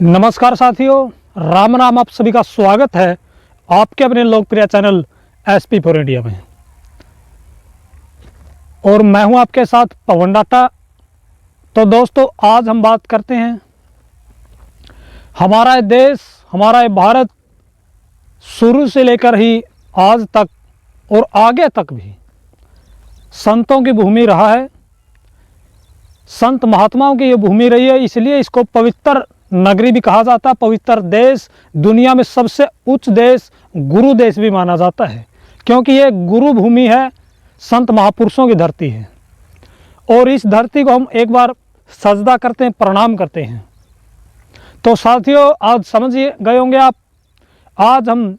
नमस्कार साथियों, राम राम। आप सभी का स्वागत है आपके अपने लोकप्रिय चैनल एसपी फॉर इंडिया में। और मैं हूं आपके साथ पवन डाटा। तो दोस्तों, आज हम बात करते हैं हमारा ये देश, हमारा ये भारत शुरू से लेकर ही आज तक और आगे तक भी संतों की भूमि रहा है। संत महात्माओं की ये भूमि रही है, इसलिए इसको पवित्र नगरी भी कहा जाता है, पवित्र देश, दुनिया में सबसे उच्च देश, गुरु देश भी माना जाता है, क्योंकि ये गुरु भूमि है, संत महापुरुषों की धरती है। और इस धरती को हम एक बार सजदा करते हैं, प्रणाम करते हैं। तो साथियों, आज समझ गए होंगे आप, आज हम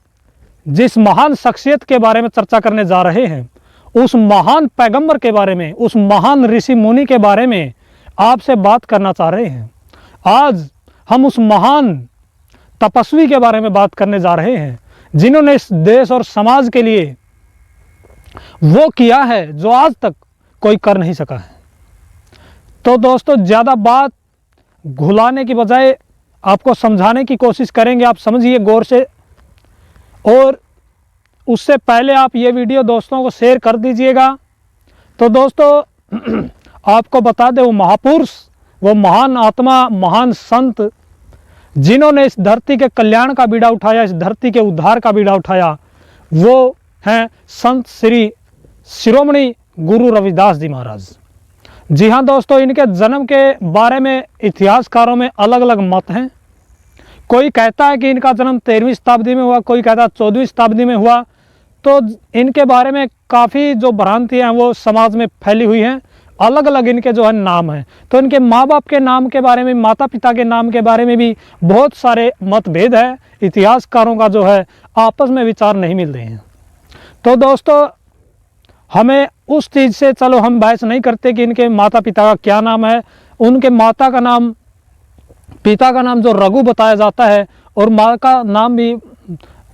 जिस महान शख्सियत के बारे में चर्चा करने जा रहे हैं, उस महान पैगंबर के बारे में, उस महान ऋषि मुनि के बारे में आपसे बात करना चाह रहे हैं। आज हम उस महान तपस्वी के बारे में बात करने जा रहे हैं, जिन्होंने इस देश और समाज के लिए वो किया है जो आज तक कोई कर नहीं सका है। तो दोस्तों, ज़्यादा बात घुलाने की बजाय आपको समझाने की कोशिश करेंगे। आप समझिए गौर से, और उससे पहले आप ये वीडियो दोस्तों को शेयर कर दीजिएगा। तो दोस्तों, आपको बता दें, वो महापुरुष, वो महान आत्मा, महान संत जिन्होंने इस धरती के कल्याण का बीड़ा उठाया, इस धरती के उद्धार का बीड़ा उठाया, वो हैं संत श्री शिरोमणि गुरु रविदास जी महाराज। जी हाँ दोस्तों, इनके जन्म के बारे में इतिहासकारों में अलग अलग मत हैं। कोई कहता है कि इनका जन्म 13वीं शताब्दी में हुआ, कोई कहता है 14वीं शताब्दी में हुआ। तो इनके बारे में काफ़ी जो भ्रांतियाँ हैं वो समाज में फैली हुई हैं। अलग अलग इनके जो है नाम हैं। तो इनके माँ बाप के नाम के बारे में, माता पिता के नाम के बारे में भी बहुत सारे मतभेद है। इतिहासकारों का जो है आपस में विचार नहीं मिल रहे हैं। तो दोस्तों, हमें उस चीज़ से चलो हम बहस नहीं करते कि इनके माता पिता का क्या नाम है। उनके माता का नाम, पिता का नाम जो रघु बताया जाता है, और माँ का नाम भी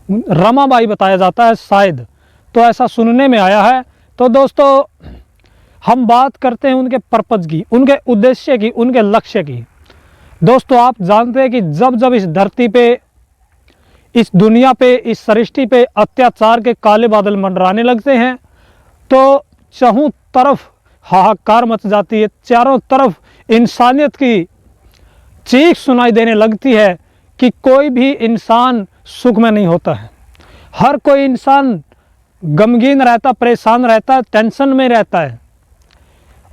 रमाबाई बताया जाता है शायद, तो ऐसा सुनने में आया है। तो दोस्तों, हम बात करते हैं उनके पर्पज की, उनके उद्देश्य की, उनके लक्ष्य की। दोस्तों, आप जानते हैं कि जब जब इस धरती पे, इस दुनिया पे, इस सृष्टि पे अत्याचार के काले बादल मंडराने लगते हैं, तो चारों तरफ हाहाकार मच जाती है, चारों तरफ इंसानियत की चीख सुनाई देने लगती है कि कोई भी इंसान सुख में नहीं होता है। हर कोई इंसान गमगीन रहता, परेशान रहता, टेंशन में रहता है,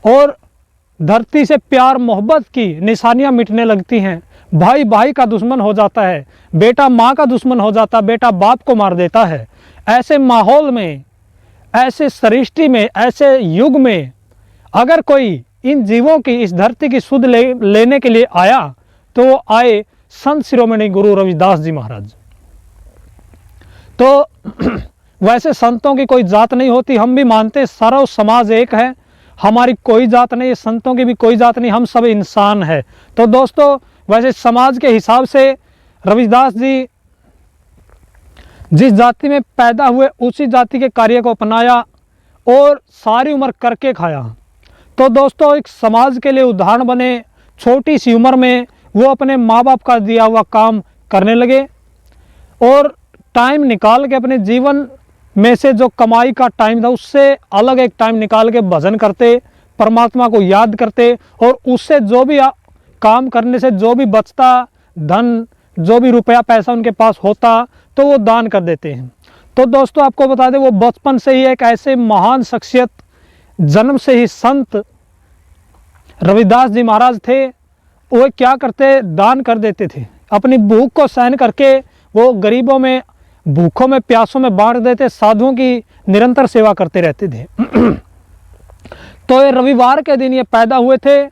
और धरती से प्यार मोहब्बत की निशानियां मिटने लगती हैं। भाई भाई का दुश्मन हो जाता है, बेटा माँ का दुश्मन हो जाता है, बेटा बाप को मार देता है। ऐसे माहौल में, ऐसे सृष्टि में, ऐसे युग में अगर कोई इन जीवों की, इस धरती की सुध लेने के लिए आया, तो वो आए संत शिरोमणि गुरु रविदास जी महाराज। तो वैसे संतों की कोई जात नहीं होती, हम भी मानते सारा समाज एक है, हमारी कोई जात नहीं है, संतों की भी कोई जात नहीं, हम सब इंसान है। तो दोस्तों, वैसे समाज के हिसाब से रविदास जी जिस जाति में पैदा हुए, उसी जाति के कार्य को अपनाया और सारी उम्र करके खाया। तो दोस्तों, एक समाज के लिए उदाहरण बने। छोटी सी उम्र में वो अपने माँ बाप का दिया हुआ काम करने लगे, और टाइम निकाल के अपने जीवन में से जो कमाई का टाइम था, उससे अलग एक टाइम निकाल के भजन करते, परमात्मा को याद करते, और उससे जो भी काम करने से जो भी बचता धन, जो भी रुपया पैसा उनके पास होता, तो वो दान कर देते हैं। तो दोस्तों, आपको बता दें, वो बचपन से ही एक ऐसे महान शख्सियत, जन्म से ही संत रविदास जी महाराज थे। वो क्या करते, दान कर देते थे। अपनी भूख को सहन करके वो गरीबों में, भूखों में, प्यासों में बांट देते, साधुओं की निरंतर सेवा करते रहते थे। तो ये रविवार के दिन ये पैदा हुए थे,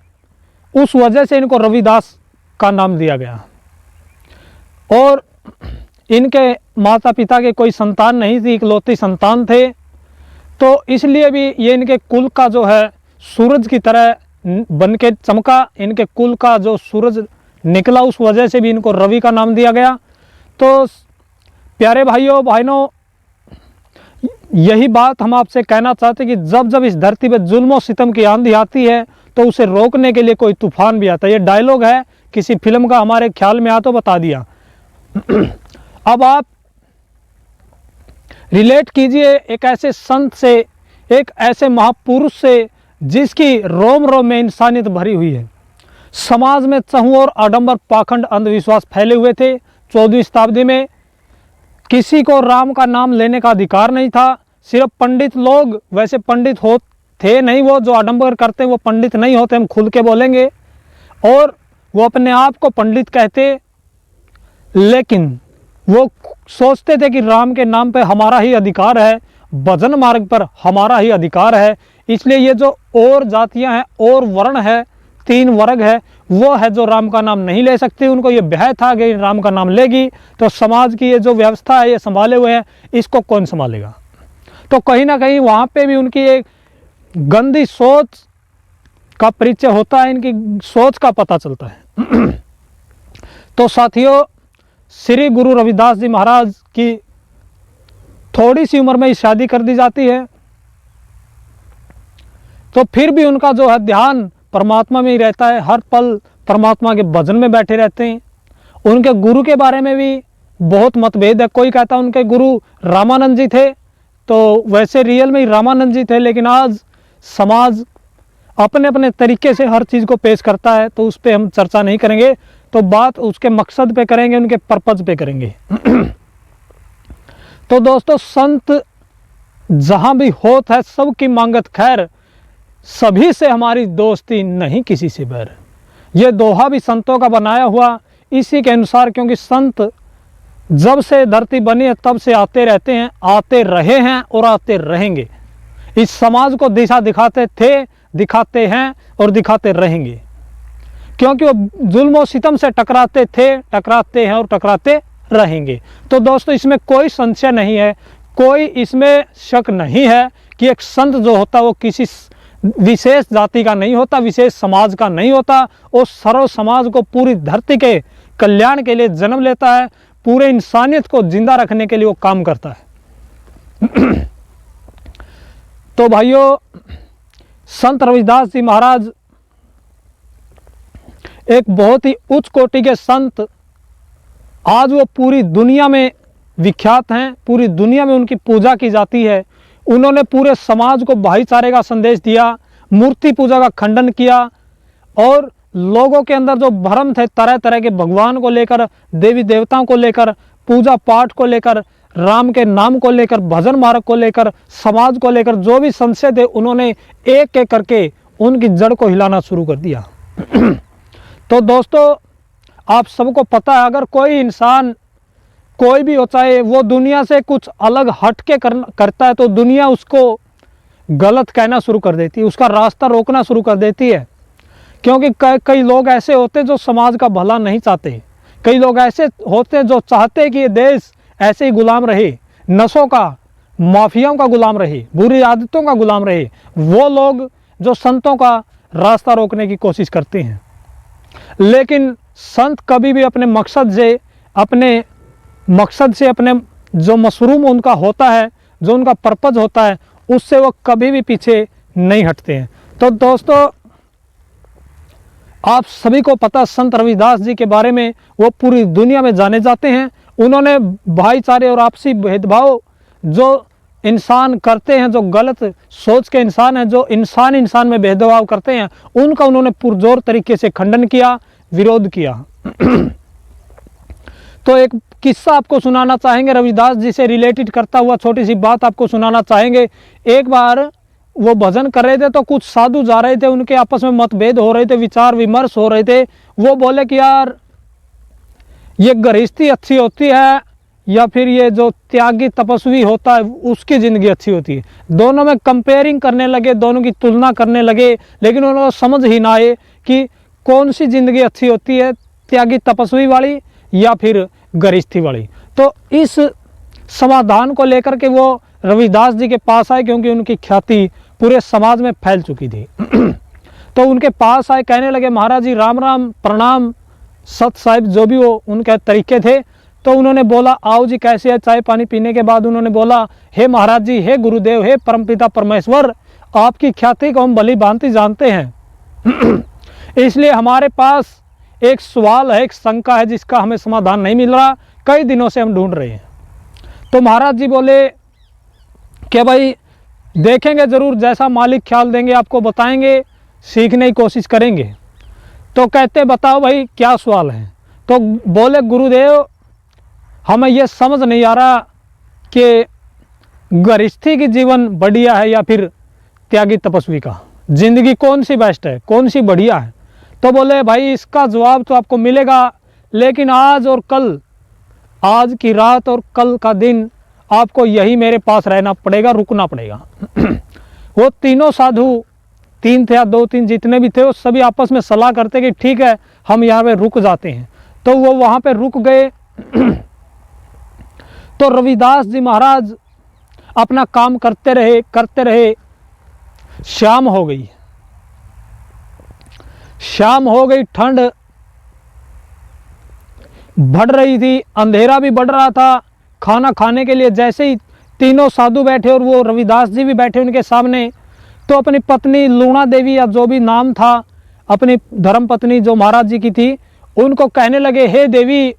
उस वजह से इनको रविदास का नाम दिया गया। और इनके माता पिता के कोई संतान नहीं थी, इकलौती संतान थे। तो इसलिए भी ये इनके कुल का जो है सूरज की तरह बन के चमका, इनके कुल का जो सूरज निकला, उस वजह से भी इनको रवि का नाम दिया गया। तो प्यारे भाइयों बहनों, यही बात हम आपसे कहना चाहते हैं कि जब जब इस धरती पर जुल्म और सितम की आंधी आती है, तो उसे रोकने के लिए कोई तूफान भी आता है। ये डायलॉग है किसी फिल्म का हमारे ख्याल में आ तो बता दिया। अब आप रिलेट कीजिए एक ऐसे संत से, एक ऐसे महापुरुष से जिसकी रोम रोम में इंसानियत भरी हुई है। समाज में चहुँ और आडंबर, पाखंड, अंधविश्वास फैले हुए थे। 14वीं शताब्दी में किसी को राम का नाम लेने का अधिकार नहीं था। सिर्फ पंडित लोग, वैसे पंडित हो थे नहीं, वो जो आडंबर करते वो पंडित नहीं होते, हम खुल के बोलेंगे, और वो अपने आप को पंडित कहते, लेकिन वो सोचते थे कि राम के नाम पे हमारा ही अधिकार है, भजन मार्ग पर हमारा ही अधिकार है। इसलिए ये जो और जातियां हैं और वर्ण है, 3 वर्ग है, वो है जो राम का नाम नहीं ले सकती। उनको ये भय था कि राम का नाम लेगी तो समाज की ये जो व्यवस्था है, ये संभाले हुए हैं, इसको कौन संभालेगा। तो कहीं ना कहीं वहाँ पे भी उनकी एक गंदी सोच का परिचय होता है, इनकी सोच का पता चलता है। तो साथियों, श्री गुरु रविदास जी महाराज की थोड़ी सी उम्र में ही शादी कर दी जाती है, तो फिर भी उनका जो है ध्यान परमात्मा में ही रहता है, हर पल परमात्मा के भजन में बैठे रहते हैं। उनके गुरु के बारे में भी बहुत मतभेद है। कोई कहता है उनके गुरु रामानंद जी थे, तो वैसे रियल में ही रामानंद जी थे, लेकिन आज समाज अपने अपने तरीके से हर चीज़ को पेश करता है, तो उस पर हम चर्चा नहीं करेंगे। तो बात उसके मकसद पे करेंगे, उनके पर्पज़ पे करेंगे। तो दोस्तों, संत जहाँ भी होत है सबकी मांगत खैर, सभी से हमारी दोस्ती नहीं किसी से बैर। ये दोहा भी संतों का बनाया हुआ इसी के अनुसार, क्योंकि संत जब से धरती बनी है तब से आते रहते हैं, आते रहे हैं और आते रहेंगे। इस समाज को दिशा दिखाते थे, दिखाते हैं और दिखाते रहेंगे, क्योंकि वो जुल्म और सितम से टकराते थे, टकराते हैं और टकराते रहेंगे। तो दोस्तों, इसमें कोई संशय नहीं है, कोई इसमें शक नहीं है कि एक संत जो होता है वो किसी विशेष जाति का नहीं होता, विशेष समाज का नहीं होता। वो सर्व समाज को, पूरी धरती के कल्याण के लिए जन्म लेता है, पूरे इंसानियत को जिंदा रखने के लिए वो काम करता है। तो भाइयों, संत रविदास जी महाराज एक बहुत ही उच्च कोटि के संत, आज वो पूरी दुनिया में विख्यात हैं, पूरी दुनिया में उनकी पूजा की जाती है। उन्होंने पूरे समाज को भाईचारे का संदेश दिया, मूर्ति पूजा का खंडन किया, और लोगों के अंदर जो भ्रम थे तरह तरह के, भगवान को लेकर, देवी देवताओं को लेकर, पूजा पाठ को लेकर, राम के नाम को लेकर, भजन मार्ग को लेकर, समाज को लेकर जो भी संशय थे, उन्होंने एक एक करके उनकी जड़ को हिलाना शुरू कर दिया। तो दोस्तों, आप सबको पता है, अगर कोई इंसान कोई भी हो, चाहे वो दुनिया से कुछ अलग हट के करता है, तो दुनिया उसको गलत कहना शुरू कर देती है, उसका रास्ता रोकना शुरू कर देती है। क्योंकि कई लोग ऐसे होते हैं जो समाज का भला नहीं चाहते, कई लोग ऐसे होते हैं जो चाहते हैं कि ये देश ऐसे ही गुलाम रहे, नशों का, माफियाओं का गुलाम रहे, बुरी आदतों का गुलाम रहे। वो लोग जो संतों का रास्ता रोकने की कोशिश करते हैं। लेकिन संत कभी भी अपने मकसद से अपने जो मशरूम उनका होता है, जो उनका पर्पज होता है, उससे वो कभी भी पीछे नहीं हटते हैं। तो दोस्तों, आप सभी को पता संत रविदास जी के बारे में, वो पूरी दुनिया में जाने जाते हैं। उन्होंने भाईचारे और आपसी भेदभाव जो इंसान करते हैं, जो गलत सोच के इंसान हैं, जो इंसान में भेदभाव करते हैं, उनका उन्होंने पुरजोर तरीके से खंडन किया, विरोध किया। तो एक किस्सा आपको सुनाना चाहेंगे, रविदास जी से रिलेटेड करता हुआ छोटी सी बात आपको सुनाना चाहेंगे। एक बार वो भजन कर रहे थे, तो कुछ साधु जा रहे थे, उनके आपस में मतभेद हो रहे थे, विचार विमर्श हो रहे थे। वो बोले कि यार, ये गृहस्थी अच्छी होती है या फिर ये जो त्यागी तपस्वी होता है उसकी ज़िंदगी अच्छी होती है। दोनों में कंपेयरिंग करने लगे, दोनों की तुलना करने लगे, लेकिन उन्होंने समझ ही ना आए कि कौन सी ज़िंदगी अच्छी होती है, त्यागी तपस्वी वाली या फिर गृहस्थी वाली। तो इस समाधान को लेकर के वो रविदास जी के पास आए, क्योंकि उनकी ख्याति पूरे समाज में फैल चुकी थी। तो उनके पास आए, कहने लगे, महाराज जी राम राम, प्रणाम, सत साहिब, जो भी वो उनके तरीके थे। तो उन्होंने बोला, आओ जी, कैसे है। चाय पानी पीने के बाद उन्होंने बोला, हे महाराज जी, हे गुरुदेव, हे परमपिता परमेश्वर, आपकी ख्याति को हम भली भांति जानते हैं। इसलिए हमारे पास एक सवाल है, एक शंका है जिसका हमें समाधान नहीं मिल रहा, कई दिनों से हम ढूंढ रहे हैं। तो महाराज जी बोले कि भाई देखेंगे ज़रूर, जैसा मालिक ख्याल देंगे आपको बताएंगे, सीखने की कोशिश करेंगे। तो कहते बताओ भाई क्या सवाल है। तो बोले गुरुदेव हमें ये समझ नहीं आ रहा कि गृहस्थी की जीवन बढ़िया है या फिर त्यागी तपस्वी का, ज़िंदगी कौन सी बेस्ट है, कौन सी बढ़िया है। तो बोले भाई इसका जवाब तो आपको मिलेगा, लेकिन आज और कल, आज की रात और कल का दिन आपको यही मेरे पास रहना पड़ेगा, रुकना पड़ेगा। वो तीनों साधु, 3 थे या 2-3 जितने भी थे, वो सभी आपस में सलाह करते कि ठीक है हम यहाँ पे रुक जाते हैं। तो वो वहाँ पे रुक गए। तो रविदास जी महाराज अपना काम करते रहे। शाम हो गई, ठंड बढ़ रही थी, अंधेरा भी बढ़ रहा था। खाना खाने के लिए जैसे ही तीनों साधु बैठे और वो रविदास जी भी बैठे उनके सामने, तो अपनी पत्नी लूणा देवी या जो भी नाम था, अपनी धर्म पत्नी जो महाराज जी की थी, उनको कहने लगे हे देवी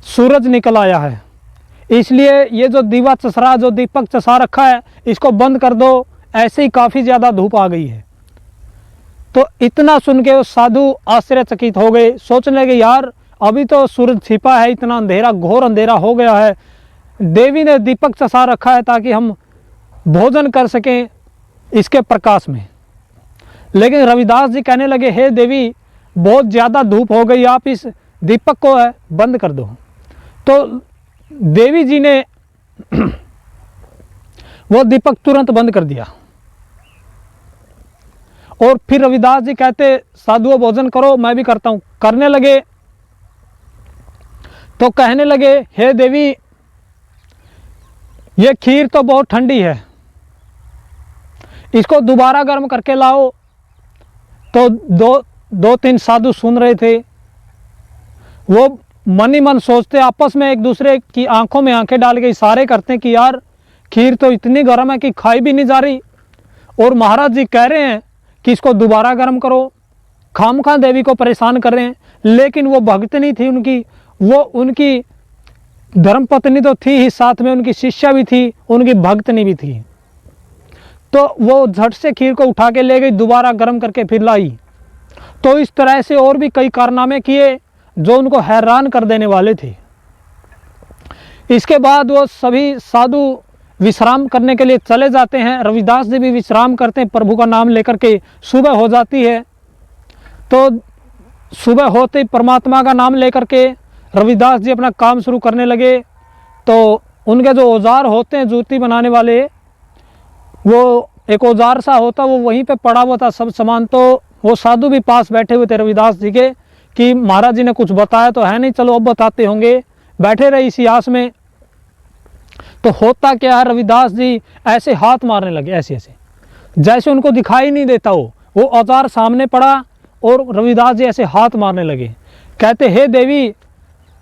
सूरज निकल आया है, इसलिए ये जो दीवा चसरा, जो दीपक चसा रखा है, इसको बंद कर दो, ऐसे ही काफ़ी ज़्यादा धूप आ गई है। तो इतना सुन के वो साधु आश्चर्यचकित हो गए, सोचने लगे यार अभी तो सूरज छिपा है, इतना अंधेरा, घोर अंधेरा हो गया है, देवी ने दीपक चसा रखा है ताकि हम भोजन कर सकें इसके प्रकाश में। लेकिन रविदास जी कहने लगे हे देवी बहुत ज़्यादा धूप हो गई, आप इस दीपक को बंद कर दो। तो देवी जी ने वो दीपक तुरंत बंद कर दिया। और फिर रविदास जी कहते साधुओं भोजन करो, मैं भी करता हूँ। करने लगे तो कहने लगे हे देवी ये खीर तो बहुत ठंडी है, इसको दोबारा गर्म करके लाओ। तो 2-3 साधु सुन रहे थे, वो मन ही मन सोचते, आपस में एक दूसरे की आंखों में आंखें डाल के इशारे करते हैं कि यार खीर तो इतनी गर्म है कि खाई भी नहीं जा रही, और महाराज जी कह रहे हैं कि इसको दोबारा गर्म करो, खामखा देवी को परेशान कर रहे हैं। लेकिन वो भक्त नहीं थी उनकी, वो उनकी धर्मपत्नी तो थी ही, साथ में उनकी शिष्या भी थी, उनकी भक्तनी भी थी। तो वो झट से खीर को उठा के ले गई, दोबारा गर्म करके फिर लाई। तो इस तरह से और भी कई कारनामे किए जो उनको हैरान कर देने वाले थे। इसके बाद वो सभी साधु विश्राम करने के लिए चले जाते हैं, रविदास जी भी विश्राम करते हैं, प्रभु का नाम लेकर के। सुबह हो जाती है, तो सुबह होते ही परमात्मा का नाम लेकर के रविदास जी अपना काम शुरू करने लगे। तो उनके जो औजार होते हैं जूती बनाने वाले, वो एक औजार सा होता, वो वहीं पे पड़ा हुआ था सब सामान। तो वो साधु भी पास बैठे हुए थे रविदास जी के कि महाराज जी ने कुछ बताया तो है नहीं, चलो अब बताते होंगे। बैठे रहे इसी आस में। तो होता क्या है, रविदास जी ऐसे हाथ मारने लगे, ऐसे ऐसे जैसे उनको दिखाई नहीं देता हो, वो औजार सामने पड़ा और रविदास जी ऐसे हाथ मारने लगे। कहते हे देवी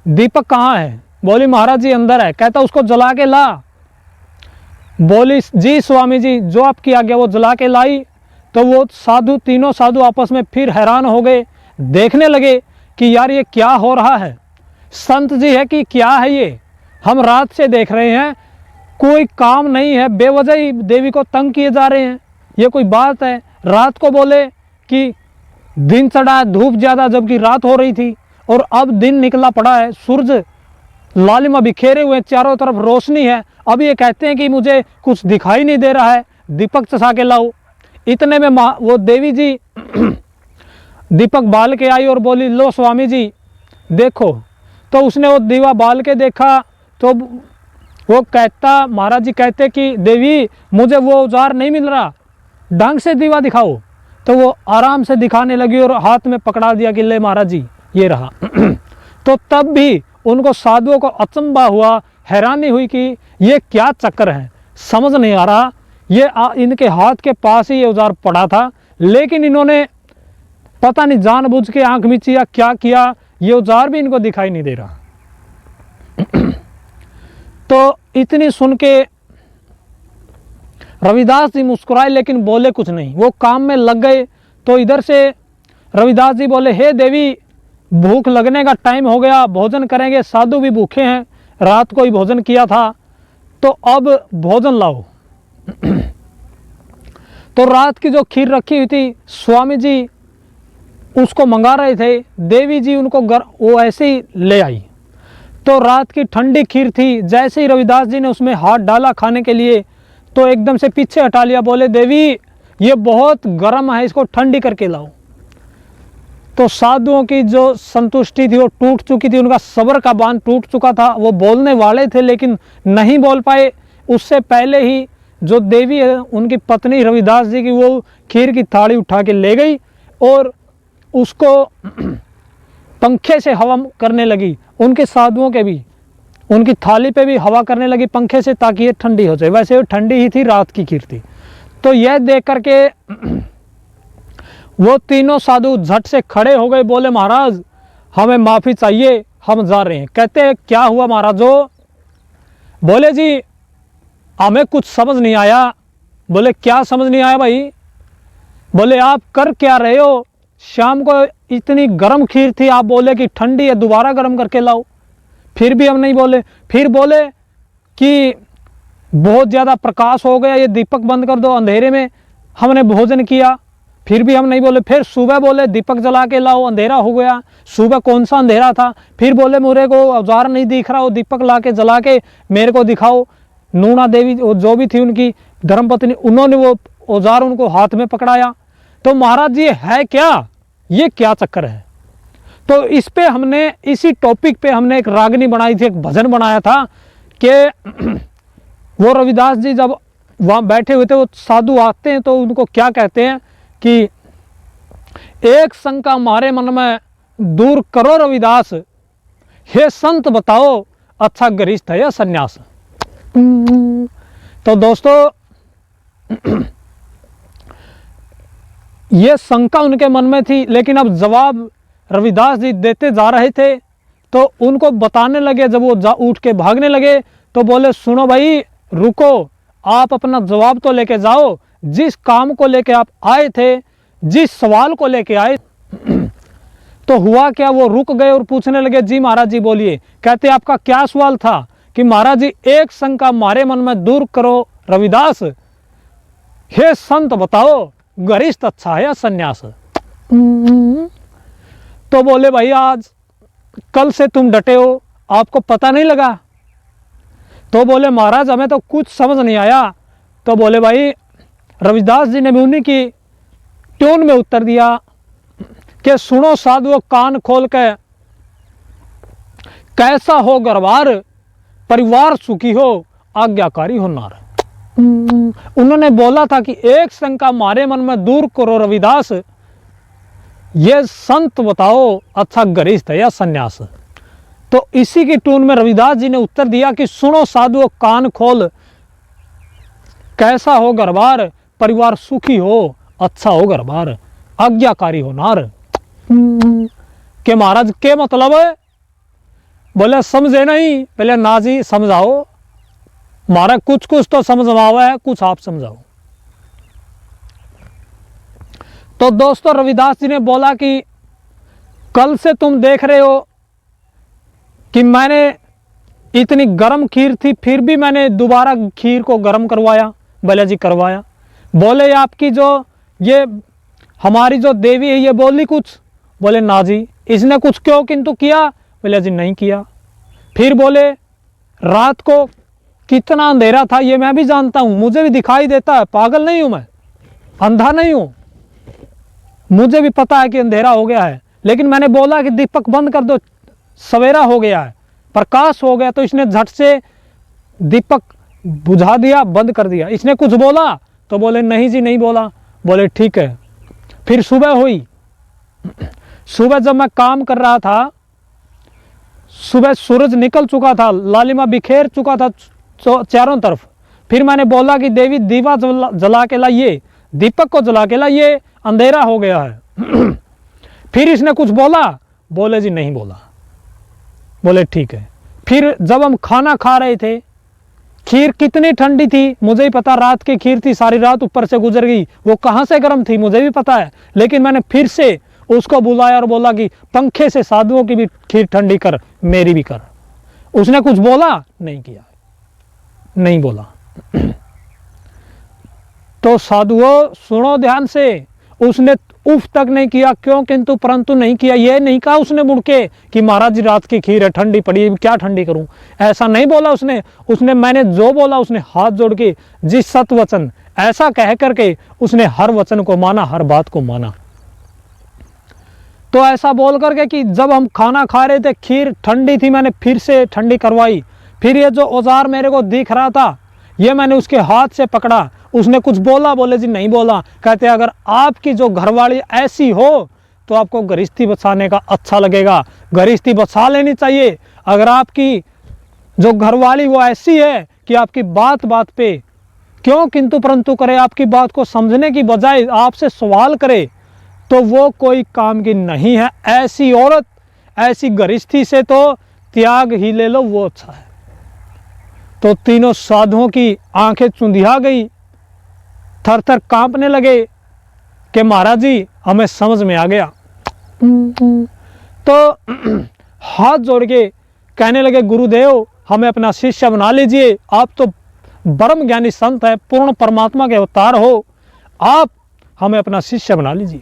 दीपक कहाँ है? बोली महाराज जी अंदर है। कहता उसको जला के ला। बोली जी स्वामी जी जो आपकी आज्ञा, वो जला के लाई। तो वो साधु, तीनों साधु आपस में फिर हैरान हो गए, देखने लगे कि यार ये क्या हो रहा है, संत जी है कि क्या है ये, हम रात से देख रहे हैं, कोई काम नहीं है, बेवजह ही देवी को तंग किए जा रहे हैं, ये कोई बात है? रात को बोले कि दिन चढ़ा, धूप ज़्यादा, जबकि रात हो रही थी, और अब दिन निकला पड़ा है, सूरज लालिमा बिखेरे हुए, चारों तरफ रोशनी है। अब ये कहते हैं कि मुझे कुछ दिखाई नहीं दे रहा है, दीपक चसा के लाओ। इतने में वो देवी जी दीपक बाल के आई और बोली लो स्वामी जी देखो। तो उसने वो दीवा बाल के देखा, तो वो कहता, महाराज जी कहते कि देवी मुझे वो औजार नहीं मिल रहा, ढंग से दीवा दिखाओ। तो वो आराम से दिखाने लगी और हाथ में पकड़ा दिया कि ले महाराज जी ये रहा। तो तब भी उनको साधुओं को अचंभा हुआ, हैरानी हुई कि ये क्या चक्कर है, समझ नहीं आ रहा। ये इनके हाथ के पास ही ये औजार पड़ा था, लेकिन इन्होंने पता नहीं जानबूझ के आंख मीची या क्या किया, ये औजार भी इनको दिखाई नहीं दे रहा। तो इतनी सुन के रविदास जी मुस्कुराए, लेकिन बोले कुछ नहीं, वो काम में लग गए। तो इधर से रविदास जी बोले, हे देवी, भूख लगने का टाइम हो गया, भोजन करेंगे, साधु भी भूखे हैं, रात को ही भोजन किया था, तो अब भोजन लाओ। तो रात की जो खीर रखी हुई थी, स्वामी जी उसको मंगा रहे थे, देवी जी उनको वो ऐसे ही ले आई। तो रात की ठंडी खीर थी, जैसे ही रविदास जी ने उसमें हाथ डाला खाने के लिए, तो एकदम से पीछे हटा लिया, बोले, देवी ये बहुत गर्म है, इसको ठंडी करके लाओ। तो साधुओं की जो संतुष्टि थी वो टूट चुकी थी, उनका सब्र का बांध टूट चुका था। वो बोलने वाले थे लेकिन नहीं बोल पाए। उससे पहले ही जो देवी है, उनकी पत्नी रविदास जी की, वो खीर की थाली उठा के ले गई और उसको पंखे से हवा करने लगी। उनके साधुओं के भी, उनकी थाली पे भी हवा करने लगी पंखे से, ताकि ये ठंडी हो जाए। वैसे वो ठंडी ही थी, रात की खीर थी। तो यह देख करके वो तीनों साधु झट से खड़े हो गए, बोले, महाराज हमें माफ़ी चाहिए, हम जा रहे हैं। कहते हैं, क्या हुआ महाराजो? बोले, जी हमें कुछ समझ नहीं आया। बोले, क्या समझ नहीं आया भाई? बोले, आप कर क्या रहे हो? शाम को इतनी गर्म खीर थी, आप बोले कि ठंडी है, दोबारा गर्म करके लाओ। फिर भी हम नहीं बोले। फिर बोले कि बहुत ज़्यादा प्रकाश हो गया, ये दीपक बंद कर दो, अंधेरे में हमने भोजन किया। फिर भी हम नहीं बोले। फिर सुबह बोले, दीपक जला के लाओ, अंधेरा हो गया। सुबह कौन सा अंधेरा था? फिर बोले, मुझे को औजार नहीं दिख रहा, वो दीपक ला के जला के मेरे को दिखाओ। नूना देवी जो भी थी उनकी धर्मपत्नी, उन्होंने वो औजार उनको हाथ में पकड़ाया। तो महाराज जी है क्या, ये क्या चक्कर है? तो इस पे हमने, इसी टॉपिक पे हमने एक रागनी बनाई थी, एक भजन बनाया था कि वो रविदास जी जब वहाँ बैठे हुए थे, वो साधु आते हैं तो उनको क्या कहते हैं कि एक शंका हमारे मन में दूर करो रविदास, हे संत बताओ अच्छा गृहस्थ है या सन्यास? तो दोस्तों ये शंका उनके मन में थी, लेकिन अब जवाब रविदास जी देते जा रहे थे तो उनको बताने लगे। जब वो उठ के भागने लगे तो बोले, सुनो भाई, रुको, आप अपना जवाब तो लेके जाओ। जिस काम को लेके आप आए थे, जिस सवाल को लेके आए, तो हुआ क्या? वो रुक गए और पूछने लगे, जी महाराज जी बोलिए। कहते, आपका क्या सवाल था? कि महाराज जी एक शंका हमारे मन में दूर करो रविदास, हे संत बताओ गृहस्थ अच्छा है या सन्यास? तो बोले, भाई आज कल से तुम डटे हो, आपको पता नहीं लगा? तो बोले, महाराज हमें तो कुछ समझ नहीं आया। तो बोले, भाई रविदास जी ने भी उन्हीं की ट्यून में उत्तर दिया कि सुनो साधुओं कान खोल के, कैसा हो घरबार, परिवार सुखी हो, आज्ञाकारी हो नार। उन्होंने बोला था कि एक शंका हमारे मन में दूर करो रविदास, ये संत बताओ अच्छा गृहस्थ है या सन्यास? तो इसी की टून में रविदास जी ने उत्तर दिया कि सुनो साधुओं कान खोल, कैसा हो घरबार, परिवार सुखी हो, अच्छा हो घरबार, आज्ञाकारी हो नार। के महाराज के मतलब है? बोले, समझे नहीं? पहले ना जी समझाओ। महाराज कुछ कुछ तो समझावा है, कुछ आप समझाओ। तो दोस्तों रविदास जी ने बोला कि कल से तुम देख रहे हो कि मैंने इतनी गर्म खीर थी, फिर भी मैंने दोबारा खीर को गर्म करवाया। बोले, जी करवाया। बोले, आपकी जो ये हमारी जो देवी है ये बोली कुछ? बोले, ना जी। इसने कुछ क्यों किंतु किया? बोले, जी नहीं किया। फिर बोले, रात को कितना अंधेरा था ये मैं भी जानता हूँ, मुझे भी दिखाई देता है, पागल नहीं हूँ मैं, अंधा नहीं हूँ, मुझे भी पता है कि अंधेरा हो गया है। लेकिन मैंने बोला कि दीपक बंद कर दो, सवेरा हो गया है, प्रकाश हो गया, तो इसने झट से दीपक बुझा दिया, बंद कर दिया। इसने कुछ बोला? तो बोले, नहीं जी नहीं बोला। बोले, ठीक है। फिर सुबह हुई। सुबह जब मैं काम कर रहा था, सुबह सूरज निकल चुका था, लालिमा बिखेर चुका था चारों तरफ। फिर मैंने बोला कि देवी दीवा जला के लाइए, दीपक को जला के लाइए, अंधेरा हो गया है। फिर इसने कुछ बोला? बोले, जी नहीं बोला। बोले, ठीक है। फिर जब हम खाना खा रहे थे, खीर कितनी ठंडी थी मुझे ही पता, रात की खीर थी, सारी रात ऊपर से गुजर गई, वो कहाँ से गर्म थी मुझे भी पता है। लेकिन मैंने फिर से उसको बुलाया और बोला कि पंखे से साधुओं की भी खीर ठंडी कर, मेरी भी कर। उसने कुछ बोला? नहीं किया, नहीं बोला। तो साधुओं सुनो ध्यान से, उसने उफ तक नहीं किया, क्यों किंतु परंतु नहीं किया। ये नहीं कहा उसने मुड़ के कि महाराज जी रात की खीर है, ठंडी पड़ी है, क्या ठंडी करूं, ऐसा नहीं बोला उसने मैंने जो बोला उसने हाथ जोड़ के जी सत वचन ऐसा कह करके उसने हर वचन को माना, हर बात को माना। तो ऐसा बोल करके कि जब हम खाना खा रहे थे खीर ठंडी थी, मैंने फिर से ठंडी करवाई। फिर ये जो औजार मेरे को दिख रहा था ये मैंने उसके हाथ से पकड़ा। उसने कुछ बोला? बोले जी नहीं बोला। कहते अगर आपकी जो घरवाली ऐसी हो तो आपको गृहस्थी बचाने का अच्छा लगेगा, गृहस्थी बचा लेनी चाहिए। अगर आपकी जो घरवाली वो ऐसी है कि आपकी बात बात पे क्यों किंतु परंतु करे, आपकी बात को समझने की बजाय आपसे सवाल करे, तो वो कोई काम की नहीं है। ऐसी औरत, ऐसी गृहस्थी से तो त्याग ही ले लो, वो अच्छा है। तो तीनों साधुओं की आंखें चुंधिया गई, थर थर कांपने लगे कि महाराज जी हमें समझ में आ गया। तो हाथ जोड़ के कहने लगे गुरुदेव हमें अपना शिष्य बना लीजिए, आप तो ब्रह्म ज्ञानी संत है, पूर्ण परमात्मा के अवतार हो, आप हमें अपना शिष्य बना लीजिए।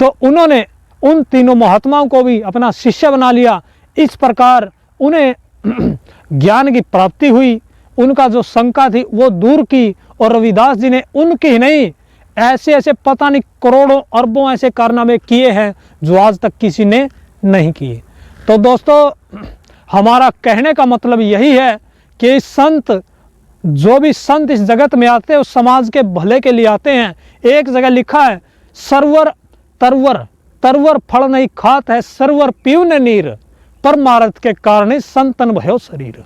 तो उन्होंने उन तीनों महात्माओं को भी अपना शिष्य बना लिया। इस प्रकार उन्हें ज्ञान की प्राप्ति हुई, उनका जो शंका थी वो दूर की, और रविदास जी ने उनकी ही नहीं ऐसे ऐसे पता नहीं करोड़ों अरबों ऐसे कारनामे किए हैं जो आज तक किसी ने नहीं किए। तो दोस्तों हमारा कहने का मतलब यही है कि संत, जो भी संत इस जगत में आते हैं उस समाज के भले के लिए आते हैं। एक जगह लिखा है सरवर तरवर तरवर फल नहीं खात है, सरवर पीवन नीर, परमार्थ के कारण संतन भयो शरीर।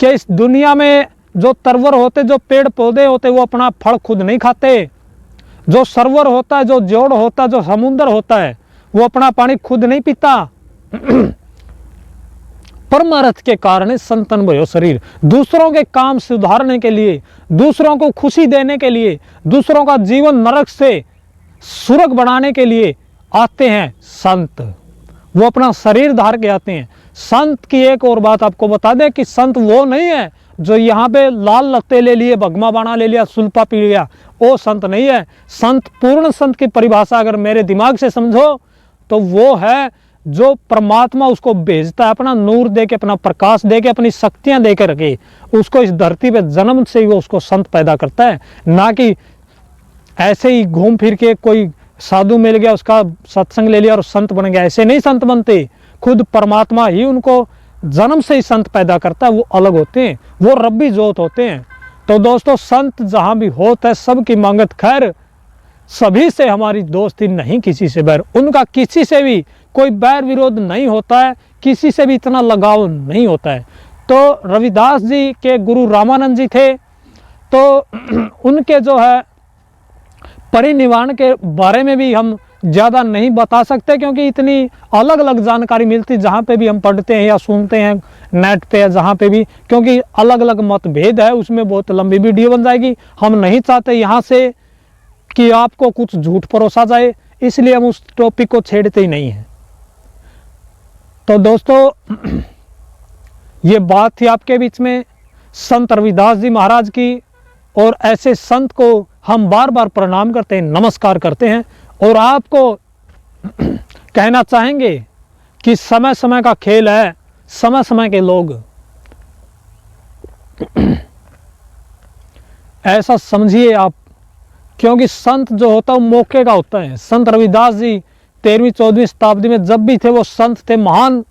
कि इस दुनिया में जो तरवर होते, जो पेड़ पौधे होते, वो अपना फल खुद नहीं खाते। जो सरवर होता है, जो जोड़ होता है, जो समुद्र होता है, वो अपना पानी खुद नहीं पीता। परमार्थ के कारण संतन भयो शरीर। दूसरों के काम सुधारने के लिए, दूसरों को खुशी देने के लिए, दूसरों का जीवन नरक से सुर्ग बनाने के लिए आते हैं संत। वो अपना शरीर धार के आते हैं। संत की एक और बात आपको बता दें कि संत वो नहीं है जो यहाँ पे लाल लत्ते ले लिए, भगमा बाणा ले लिया, सुल्पा पी लिया, वो संत नहीं है। संत, पूर्ण संत की परिभाषा अगर मेरे दिमाग से समझो तो वो है जो परमात्मा उसको भेजता है, अपना नूर दे के, अपना प्रकाश दे के, अपनी शक्तियां दे के रखे, उसको इस धरती पे जन्म से ही वो उसको संत पैदा करता है। ना कि ऐसे ही घूम फिर के कोई साधु मिल गया, उसका सत्संग ले लिया और संत बन गया, ऐसे नहीं संत बनते। खुद परमात्मा ही उनको जन्म से ही संत पैदा करता है, वो अलग होते हैं, वो रब्बी जोत होते हैं। तो दोस्तों संत जहाँ भी होता है सबकी मांगत खैर, सभी से हमारी दोस्ती नहीं, किसी से बैर, उनका किसी से भी कोई बैर विरोध नहीं होता है, किसी से भी इतना लगाव नहीं होता है। तो रविदास जी के गुरु रामानंद जी थे, तो उनके जो है परिनिर्वाण के बारे में भी हम ज़्यादा नहीं बता सकते, क्योंकि इतनी अलग अलग जानकारी मिलती जहाँ पे भी हम पढ़ते हैं या सुनते हैं नेट पे या जहाँ पे भी, क्योंकि अलग अलग मतभेद है, उसमें बहुत लंबी वीडियो बन जाएगी। हम नहीं चाहते यहाँ से कि आपको कुछ झूठ परोसा जाए, इसलिए हम उस टॉपिक को छेड़ते ही नहीं हैं। तो दोस्तों ये बात थी आपके बीच में संत रविदास जी महाराज की, और ऐसे संत को हम बार बार प्रणाम करते हैं, नमस्कार करते हैं। और आपको कहना चाहेंगे कि समय समय का खेल है, समय समय के लोग ऐसा समझिए आप, क्योंकि संत जो होता है वो मौके का होता है। संत रविदास जी 13वीं-14वीं शताब्दी में जब भी थे वो संत थे, महान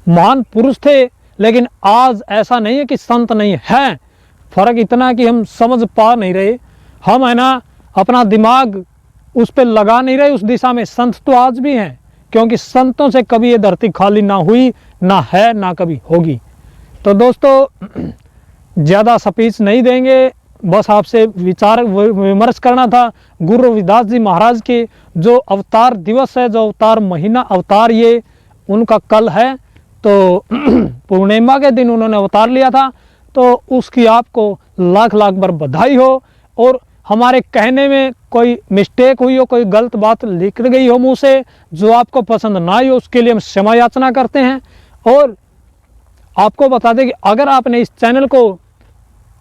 महान पुरुष थे। लेकिन आज ऐसा नहीं है कि संत नहीं है, फर्क इतना कि हम समझ पा नहीं रहे, हम है ना अपना दिमाग उस पर लगा नहीं रहे उस दिशा में। संत तो आज भी हैं, क्योंकि संतों से कभी ये धरती खाली ना हुई, ना है, ना कभी होगी। तो दोस्तों ज़्यादा स्पीच नहीं देंगे, बस आपसे विचार विमर्श करना था गुरु रविदास जी महाराज के जो अवतार दिवस है, जो अवतार महीना, अवतार ये उनका कल है। तो पूर्णिमा के दिन उन्होंने अवतार लिया था, तो उसकी आपको लाख लाख बार बधाई हो। और हमारे कहने में कोई मिस्टेक हुई हो, कोई गलत बात निकल गई हो मुंह से जो आपको पसंद ना आई हो, उसके लिए हम क्षमा याचना करते हैं। और आपको बता दें कि अगर आपने इस चैनल को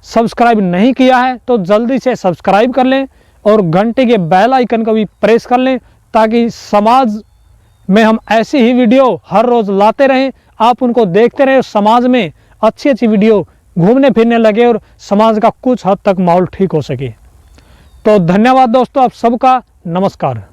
सब्सक्राइब नहीं किया है तो जल्दी से सब्सक्राइब कर लें और घंटे के बेल आइकन को भी प्रेस कर लें, ताकि समाज में हम ऐसी ही वीडियो हर रोज़ लाते रहें, आप उनको देखते रहें और समाज में अच्छी अच्छी वीडियो घूमने फिरने लगे और समाज का कुछ हद तक माहौल ठीक हो सके। तो धन्यवाद दोस्तों, आप सबका नमस्कार।